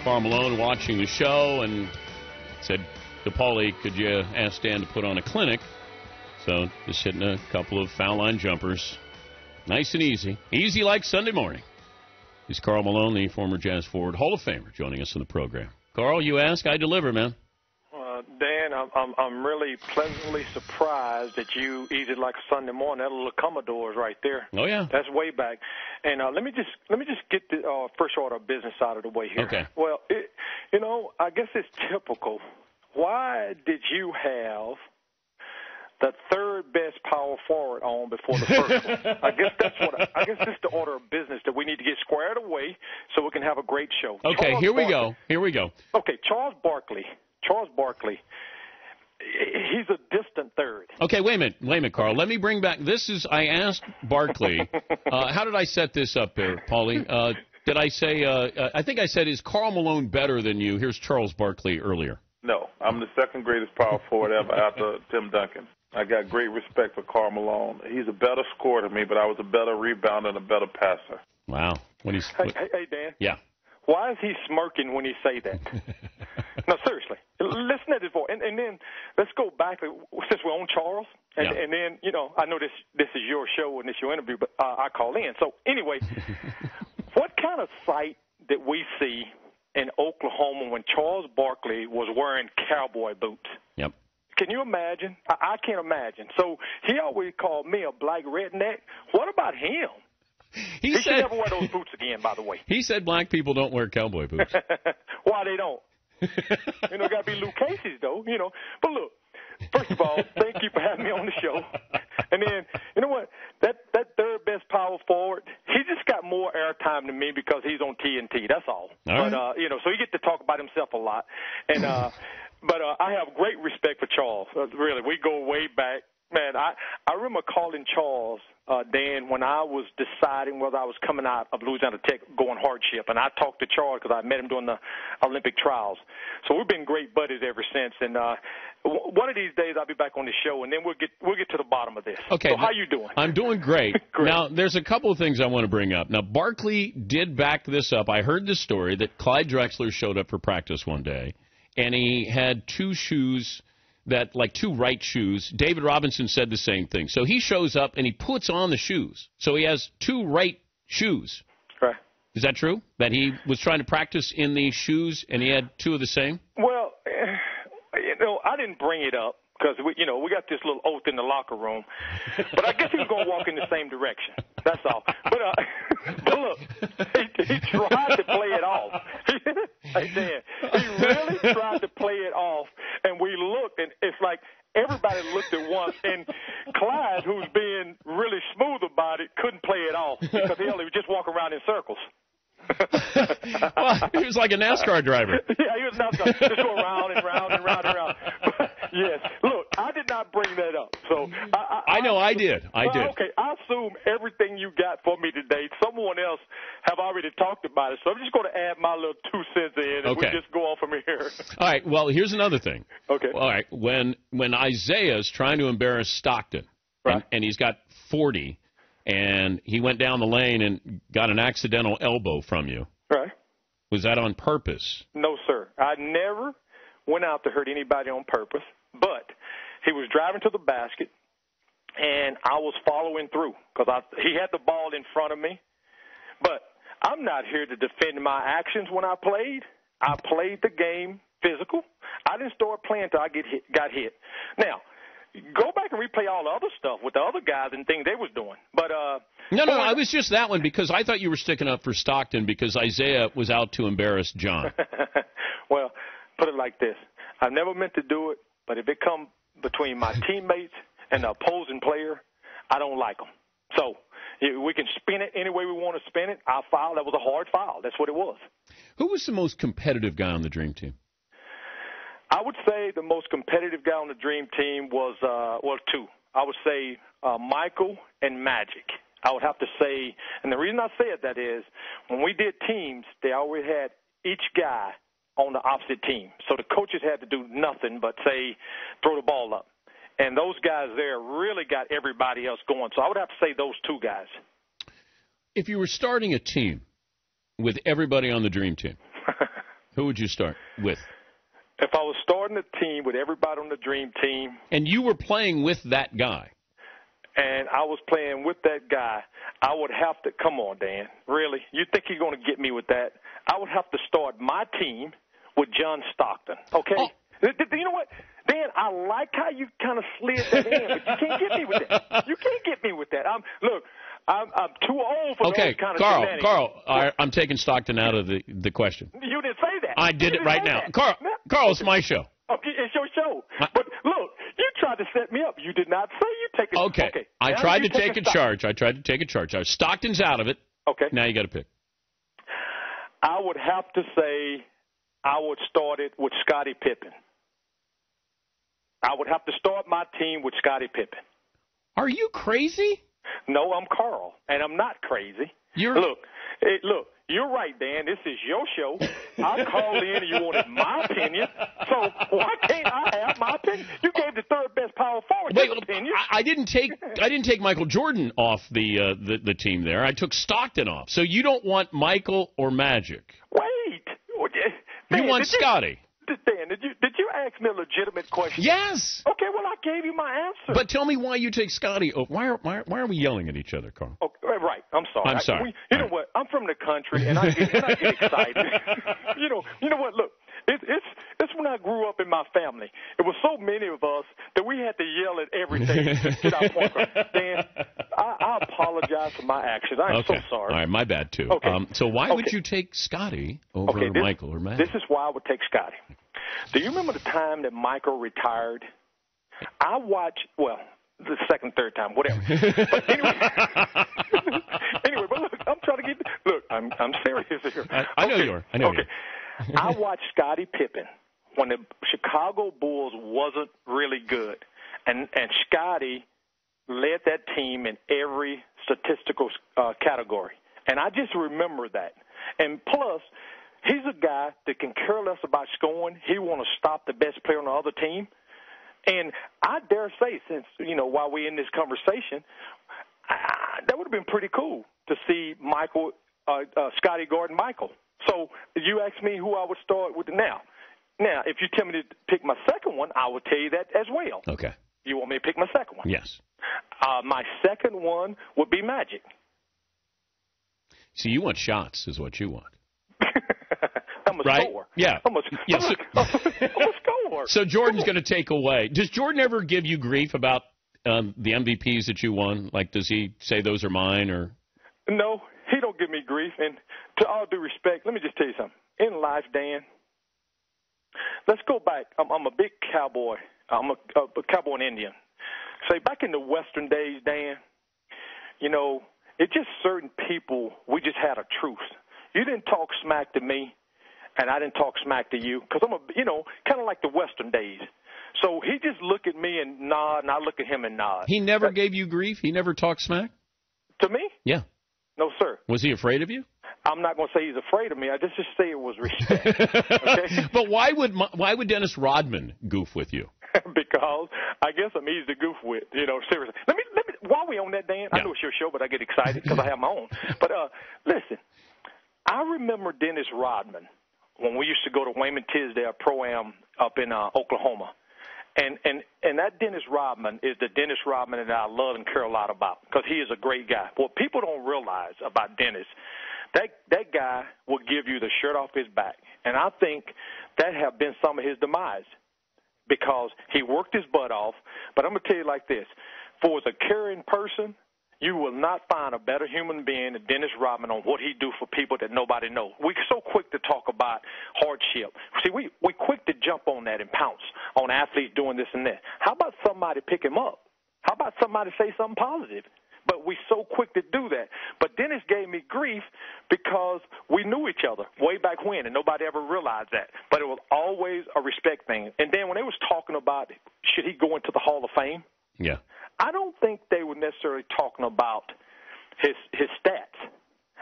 Karl Malone watching the show and said to Paulie, could you ask Dan to put on a clinic? So just hitting a couple of foul line jumpers. Nice and easy. Easy like Sunday morning. He's Karl Malone, the former Jazz forward Hall of Famer, joining us in the program. Karl, you ask, I deliver, man. Dan, I'm really pleasantly surprised that you eat it like a Sunday morning. That little Commodores right there. Oh yeah, that's way back. And let me just get the first order of business out of the way here. Okay. Well, I guess it's typical. Why did you have the third best power forward on before the first one? I guess that's the order of business that we need to get squared away so we can have a great show. Okay, here we go. Okay, Charles Barkley, he's a distant third. Okay, wait a minute, Karl. Let me bring back. I asked Barkley, how did I set this up there, Paulie? Did I say, I think I said, is Karl Malone better than you? Here's Charles Barkley earlier. No, I'm the second greatest power forward ever after Tim Duncan. I got great respect for Karl Malone. He's a better scorer than me, but I was a better rebounder and a better passer. Wow. Hey, Dan. Yeah. Why is he smirking when he say that? No, seriously. Listen to this voice. And then let's go back, since we're on Charles. And then, I know this is your show and this is your interview, but I call in. So, anyway, what kind of sight did we see in Oklahoma when Charles Barkley was wearing cowboy boots? Yep. Can you imagine? I can't imagine. So he always called me a black redneck. What about him? He should never wear those boots again, by the way. He said black people don't wear cowboy boots. Why they don't? Got to be Luke Casey's, though, But look, first of all, thank you for having me on the show. And then, you know what? That third best power forward, he just got more airtime than me because he's on TNT. That's all. All right. But, so he gets to talk about himself a lot. And but I have great respect for Charles. Really, we go way back. Man, I remember calling Charles, Dan, when I was deciding whether I was coming out of Louisiana Tech going hardship. And I talked to Charles because I met him during the Olympic trials. So we've been great buddies ever since. And one of these days I'll be back on the show, and then we'll get to the bottom of this. Okay. So how you doing? I'm doing great. Great. Now, there's a couple of things I want to bring up. Now, Barkley did back this up. I heard this story that Clyde Drexler showed up for practice one day, and he had two right shoes. David Robinson said the same thing. So he shows up and he puts on the shoes. So he has two right shoes. Right. Is that true? That he was trying to practice in the shoes and he had two of the same? Well, I didn't bring it up because we got this little oath in the locker room. But I guess he was going to walk in the same direction. That's all. But look, he tried to play it off. Hey, Dan, he really tried to play it off, and we looked, and it's like everybody looked at once, and Clyde, who's being really smooth about it, couldn't play it off because he would just walk around in circles. Well, he was like a NASCAR driver. Yeah, he was NASCAR. Just go around and round and round and round. Yes. Look, I did not bring that up. So I know I did. Okay, I assume everything you got for me today, someone else have already talked about it. So I'm just going to add my little 2 cents in, and we just go on from here. All right. Well, here's another thing. Okay. All right. When Isaiah's trying to embarrass Stockton, right, and he's got 40, and he went down the lane and got an accidental elbow from you. Right. Was that on purpose? No, sir. I never went out to hurt anybody on purpose, but he was driving to the basket, and I was following through because he had the ball in front of me. But I'm not here to defend my actions when I played. I played the game physical. I didn't start playing until I got hit. Now, go back and replay all the other stuff with the other guys and things they was doing. But No, I was just that one because I thought you were sticking up for Stockton because Isaiah was out to embarrass John. Well, put it like this. I've never meant to do it, but if it comes between my teammates and the opposing player, I don't like them. So we can spin it any way we want to spin it. Our foul, that was a hard foul. That's what it was. Who was the most competitive guy on the Dream Team? I would say the most competitive guy on the Dream Team was, two. I would say Michael and Magic. I would have to say, and the reason I said that is when we did teams, they always had each guy on the opposite team. So the coaches had to do nothing but say, throw the ball up. And those guys there really got everybody else going. So I would have to say those two guys. If you were starting a team with everybody on the Dream Team, Who would you start with? If I was starting a team with everybody on the dream team. And you were playing with that guy. And I was playing with that guy, I would have to, come on, Dan, really? You think you're going to get me with that? I would have to start my team with John Stockton, okay? Oh. You know what? Dan, I like how you kind of slid that in, but you can't get me with that. You can't get me with that. I'm too old for those kind of shenanigans. Carl, I'm taking Stockton out of the question. You didn't say that. I did it right now. Carl, it's my show. Okay, it's your show. But look, you tried to set me up. You did not say you take it. Okay. I tried to take a charge. Stockton's out of it. Okay. Now you got to pick. I would have to say I would start it with Scottie Pippen. I would have to start my team with Scottie Pippen. Are you crazy? No, I'm Carl, and I'm not crazy. Look, you're right, Dan. This is your show. I called in and you wanted my opinion. So why can't I have my opinion? You gave the third best power forward his opinion. I didn't take Michael Jordan off the team there. I took Stockton off. So you don't want Michael or Magic. Wait. You want Scottie. Dan, did you ask me a legitimate question? Yes. Okay, well, I gave you my answer. But tell me why you take Scottie. Why are we yelling at each other, Carl? Okay, right. I'm sorry. I'm sorry. You know what? I'm from the country, and I get excited. You know what? Look, it's when I grew up in my family. It was so many of us that we had to yell at everything to get our point across. Dan, I apologize for my actions. I'm so sorry. All right, my bad, too. Okay. So why would you take Scottie over Michael or Magic? This is why I would take Scottie. Do you remember the time that Michael retired? I watched, well, the second, third time, whatever. But anyway, but look, I'm trying to get. Look, I'm serious here. I know you are. I know you. I watched Scottie Pippen when the Chicago Bulls wasn't really good, and Scottie led that team in every statistical category, and I just remember that. And plus, he's a guy that can care less about scoring. He want to stop the best player on the other team. And I dare say, since, while we're in this conversation, that would have been pretty cool to see Scottie guarding Michael. So you asked me who I would start with now. Now, if you tell me to pick my second one, I will tell you that as well. Okay. You want me to pick my second one? Yes. My second one would be Magic. See, you want shots is what you want. I'm a scorer. Yeah. I'm a scorer. So Jordan's going to take away. Does Jordan ever give you grief about the MVPs that you won? Like, does he say those are mine or? No, he don't give me grief. And to all due respect, let me just tell you something. In life, Dan, let's go back. I'm a big cowboy. I'm a cowboy and Indian. Say, back in the Western days, Dan, it's just certain people, we just had a truce. You didn't talk smack to me, and I didn't talk smack to you, because I'm kind of like the Western days. So he just look at me and nod, and I look at him and nod. He never gave you grief? He never talked smack? To me? Yeah. No, sir. Was he afraid of you? I'm not going to say he's afraid of me. I just say it was respect. Okay? But why would Dennis Rodman goof with you? Because I guess I'm easy to goof with. Seriously. Let me. While we on that, Dan, I know it's your show, but I get excited because I have my own. But listen, I remember Dennis Rodman when we used to go to Wayman Tisdale Pro-Am up in Oklahoma. And that Dennis Rodman is the Dennis Rodman that I love and care a lot about because he is a great guy. What people don't realize about Dennis, that guy will give you the shirt off his back. And I think that have been some of his demise because he worked his butt off. But I'm going to tell you like this. For as a caring person, you will not find a better human being than Dennis Rodman on what he do for people that nobody knows. We're so quick to talk about hardship. See, we quick to jump on that and pounce on athletes doing this and that. How about somebody pick him up? How about somebody say something positive? But we so quick to do that. But Dennis gave me grief because we knew each other way back when, and nobody ever realized that. But it was always a respect thing. And then when they was talking about should he go into the Hall of Fame, yeah, I don't think they were necessarily talking about his stats.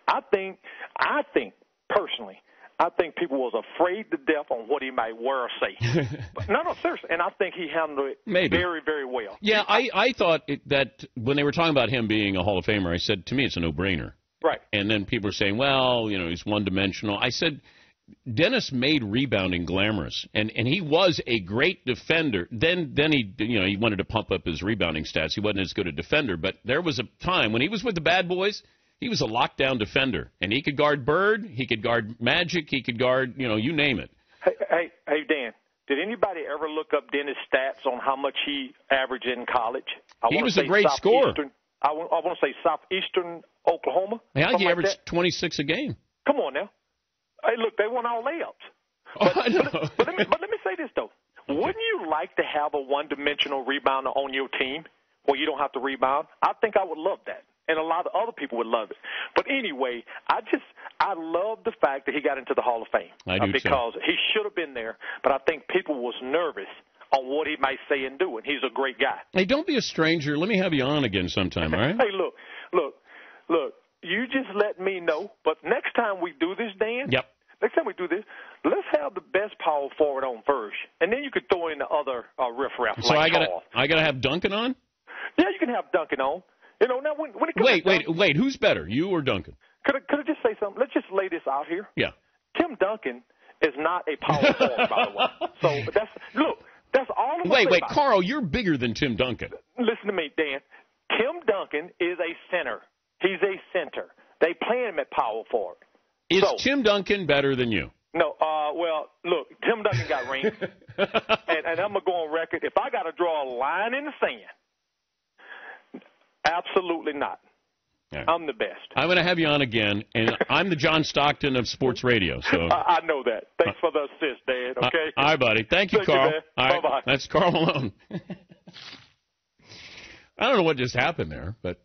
I think personally, people was afraid to death on what he might wear or say. But no, seriously. And I think he handled it very, very well. Yeah, I thought that when they were talking about him being a Hall of Famer, I said, to me, it's a no-brainer. Right. And then people are saying, well, he's one-dimensional. I said, Dennis made rebounding glamorous, and he was a great defender. Then he wanted to pump up his rebounding stats. He wasn't as good a defender, but there was a time when he was with the Bad Boys, he was a lockdown defender, and he could guard Bird, he could guard Magic, he could guard, you name it. Hey, Dan, did anybody ever look up Dennis' stats on how much he averaged in college? He was a great scorer. I want to say southeastern Oklahoma. Yeah, he averaged 26 a game. Come on now. Hey, look, they won all layups. But let me say this, though. Wouldn't you like to have a one-dimensional rebounder on your team where you don't have to rebound? I think I would love that, and a lot of other people would love it. But anyway, I love the fact that he got into the Hall of Fame. I do because he should have been there, but I think people was nervous on what he might say and do, and he's a great guy. Hey, don't be a stranger. Let me have you on again sometime, all right? Hey, look. You just let me know. But next time we do this, Dan, yep. Next time we do this, let's have the best power forward on first, and then you could throw in the other riff-raff. So I gotta have Duncan on? Yeah, you can have Duncan on. Now when it comes wait, who's better, you or Duncan? Could I just say something? Let's just lay this out here. Yeah. Tim Duncan is not a power forward, by the way. So that's all. Wait, Carl, you're bigger than Tim Duncan. Listen to me, Dan. Tim Duncan is a center. He's a center. They play him at power forward. Is Tim Duncan better than you? No. Well, look, Tim Duncan got rings, and I'm gonna go on record. If I got to draw a line in the sand, absolutely not. Right. I'm the best. I'm going to have you on again, and I'm the John Stockton of sports radio. So I know that. Thanks for the assist, Dan. Okay. All right, buddy. Thank you, Carl. All right. Bye-bye. That's Karl Malone. I don't know what just happened there, but